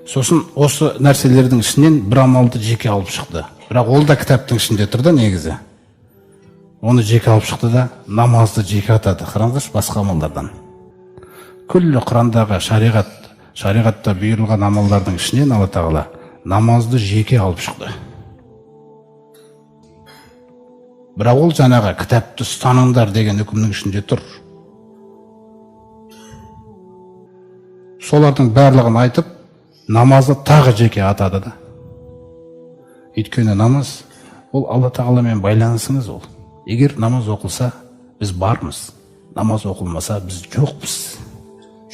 Сосын осы нәрселердің ішінен бір амалды жеке алып шықты. Бірақ ол да кітаптың ішінде тұр да негізі. Оны жеке алып шықты да намазды жеке атады. Қараңыздаршы, басқа амалдардан. Күллі Құрандағы шариғатта бұйырылған амалдардың ішінен Алла тағала намазды жеке алып шықты. Бірақ ол жаңағы кітапты ұстаныңдар деген үкімнің ішінде тұр. Солардың барлығын айтып, намазды тағы жеке атады да. Өйткені намаз, ол Алла тағаламен байланысыңыз ол. Егер намаз оқылса, біз бармыз. Намаз оқылмаса, біз жоқпыз.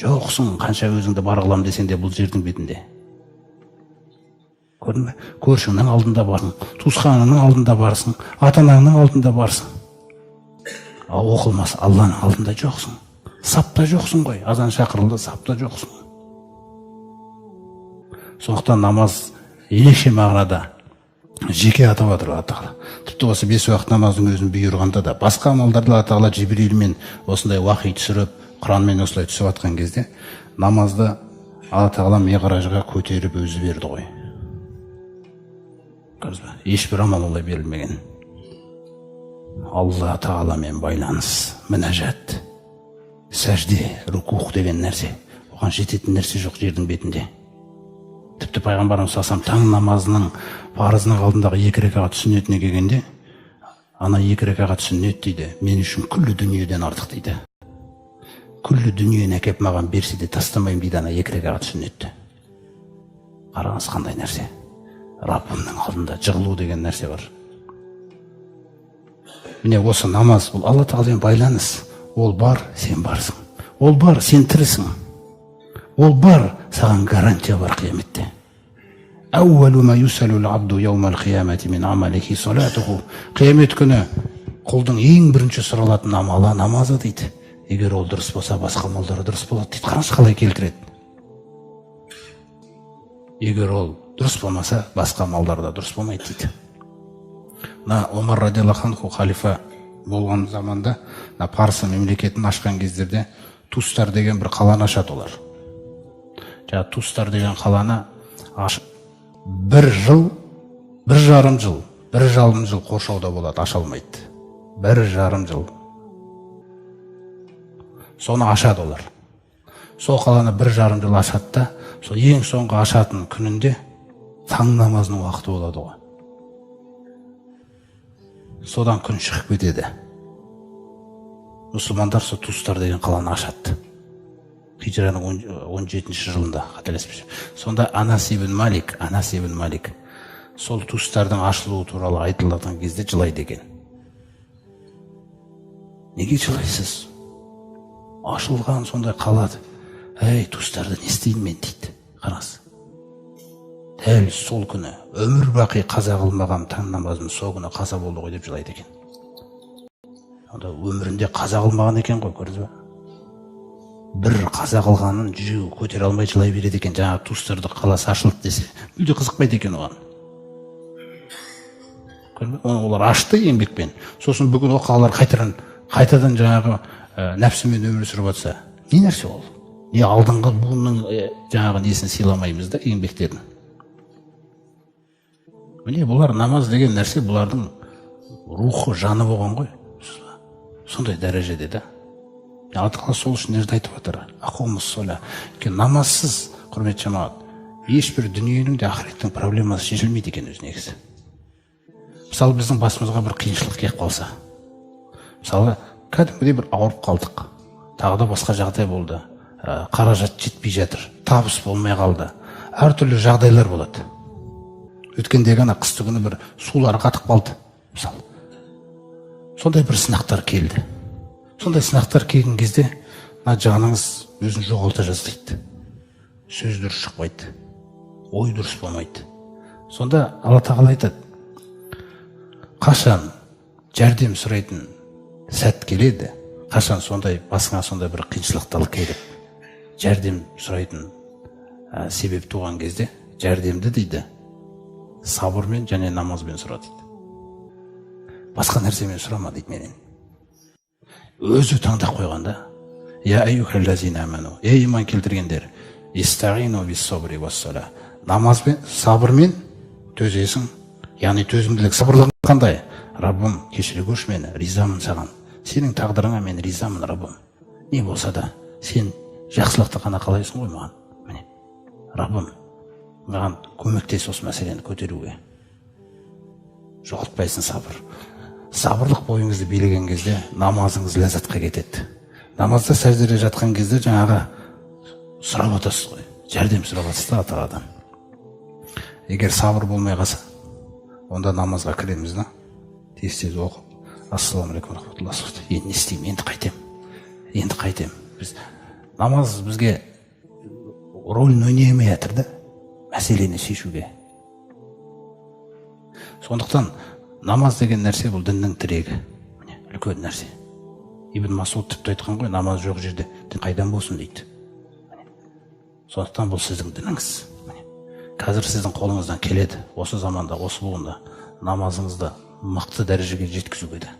Жоқсың, қанша өзіңді бар қылам десең де бұл жердің бетінде. Көрдің бе? Көршіңнің алдында барсың, туысқаныңның алдында барсың, ата-анаңның алдында барсың. Ал оқылмаса, Алланың алдында жоқсың. Сапта жоқсың ғой. Азан шақырылды, сапта жоқсың. Сондықтан намаз ерекше мағынада жеке атап отыр Алла тағала. Тіпті осы 5 уақыт намаздың өзін бұйырғанда да, басқа амалдарды Алла тағала Жибрилмен осындай уахи түсіріп, Құранмен осылай түсіп жатқан кезде, намазды Алла тағала Миғражға көтеріп өзі берді ғой. Ешбір амал олай берілмеген. Алла тағаламен байланыс, мінәжат, сәжде, рукух деген нәрсе. Оған жететін нәрсе жоқ жердің бетінде. Тіпті пайғамбарымыз саллаллаху алейхи таң намазының парызының алдындағы 2 рекағат сүннетіне келгенде, ана 2 рекағат сүннет дейді, мен үшін күллі дүниеден артық дейді. Күллі дүниені әкеп маған берсе де тастамайым дейді ана 2 рекағат сүннетті. Қараңыз қандай нәрсе. Раббымның алдында жығылу деген нәрсе бар. Міне осы намаз, бұл Алла тағаламен байланыс. Ол бар, сен барсың. Ол бар, сен тірісің. Ол бар, саған гарантия бар қияметте. Әуәлу ма юсәлул абду яумал қиямати мин амалихи салатуху. Қиямет күні құлдың ең бірінші сұралатын амалы намазы дейді. Егер ол дұрыс болса, басқа амалдары дұрыс болады дейді. Қараңыз қалай келтіреді. Егер ол дұрыс болмаса, басқа амалдары да дұрыс болмайды дейді. Омар радиаллаху анху халифа болған заманда, Парсы мемлекетін ашқан кездерде Тустар деген бір қаланы ашады олар. Тустар деген қаланы ашып, 1 жыл, 1,5 жыл, 1,5 жыл қоршауда болады, аша алмайды. 1,5 жыл. Соны ашады олар. Сол қаланы 1,5 жыл ашады да, сол ең соңғы ашатын күнінде таң намазының уақыты болады ғой. Содан күн шығып кетеді. Мұсылмандар сол Тустар деген қаланы ашады. Хижраның 17-ші жылында, қателеспесем. Сонда Анас ибн Малик, сол Тустардың ашылуы туралы айтылған кезде жылайды екен. Неге жылайсыз? Ашылған сондай қалады. Әй, Тустарды не істеймін мен дейді. Қараңыз. Дәл сол күні өмір бақи қаза қылмаған таң намазын сол күні қаза болды ғой деп жылайды екен. Онда өмірінде қаза қылмаған екен ғой, көрдіңіз бе? Бір қаза қылғанын жүрегі көтере алмай жылай береді екен. Жаңа Тустарды қаласы ашылды десе, мүлде қызықпайды екен оған. Олар ашты еңбекпен. Сосын бүгін ол қалалар қайтадан жаңағы нәпсімен өмір сүріп жатса, не нәрсе ол? Не алдыңғы буынның жаңағы несін сыйламаймыз да, еңбектерін. Міне бұлар намаз деген нәрсе бұлардың рухы, жаны болған ғой. Сондай дәрежеде да. Алла тағала сол үшін нәрді айтып отыр. Ақуымыз сола. Намазсыз, құрметті жамағат, ешбір дүниенің де ақыреттің проблемасы шешілмейді екен өз негізі. Мысалы, біздің басымызға бір қиыншылық келіп қалса, мысалы, кәдімгідей бір ауырып қалдық, тағы да басқа жағдай болды, қаражат жетпей жатыр, табыс болмай қалды, әртүрлі жағдайлар болады. Өткендегі ана қысты күні бір сулар қатып қалды, мысалы. Сондай бір сынақтар келді. Сондай сынақтар келген кезде, жаныңыз өзін жоғалта жаздайды. Сөз дұрыс шықпайды, ой дұрыс болмайды. Сонда Алла тағала айтады, қашан жәрдем сұрайтын сәт келеді, қашан сондай басыңа сондай бір қиыншылықтар келіп, жәрдем сұрайтын себеп туған кезде, жәрдемді дейді, сабырмен және намазбен сұра дейді. Басқа нәрсемен сұрама дейді менен. Өзі таңдап қойғанда, я айюхаллазина аману, ей иман келтіргендер, истағину биссабри уассала. Намазбен, сабырмен төзесің. Яғни төзімділік, сабырлығың қандай? Раббым, кешіре көрші мені, ризамын саған. Сенің тағдырыңа мен ризамын, Раббым. Не болса да, сен жақсылықты қана қалайсың ғой маған. Міне, Раббым, маған көмектес осы мәселені көтеруге. Жоғалтпайсың сабыр. Сабырлық бойыңызды билеген кезде намазыңыз ләззатқа кетеді. Намазда сәждеде жатқан кезде жаңағы сұрап отырсыз ғой. Жәрдем сұрап отырсыз да Тағаладан. Егер сабыр болмай қалса, онда намазға кіреміз да, тез оқып, ассалаумағалейкум рахматуллах. Енді не істеймін, енді қайтем. Намаз бізге рөлін ойнамай жатыр да, мәселені шешуге. Сондықтан намаз деген нәрсе бұл діннің тірегі. Үлкен нәрсе. Ибн Масуд тіпті айтқан ғой, намаз жоқ жерде дін қайдан болсын дейді. Сондықтан бұл сіздің дініңіз. Қазір сіздің қолыңыздан келеді осы заманда, осы буында намазыңызды мықты дәрежеге жеткізуге де.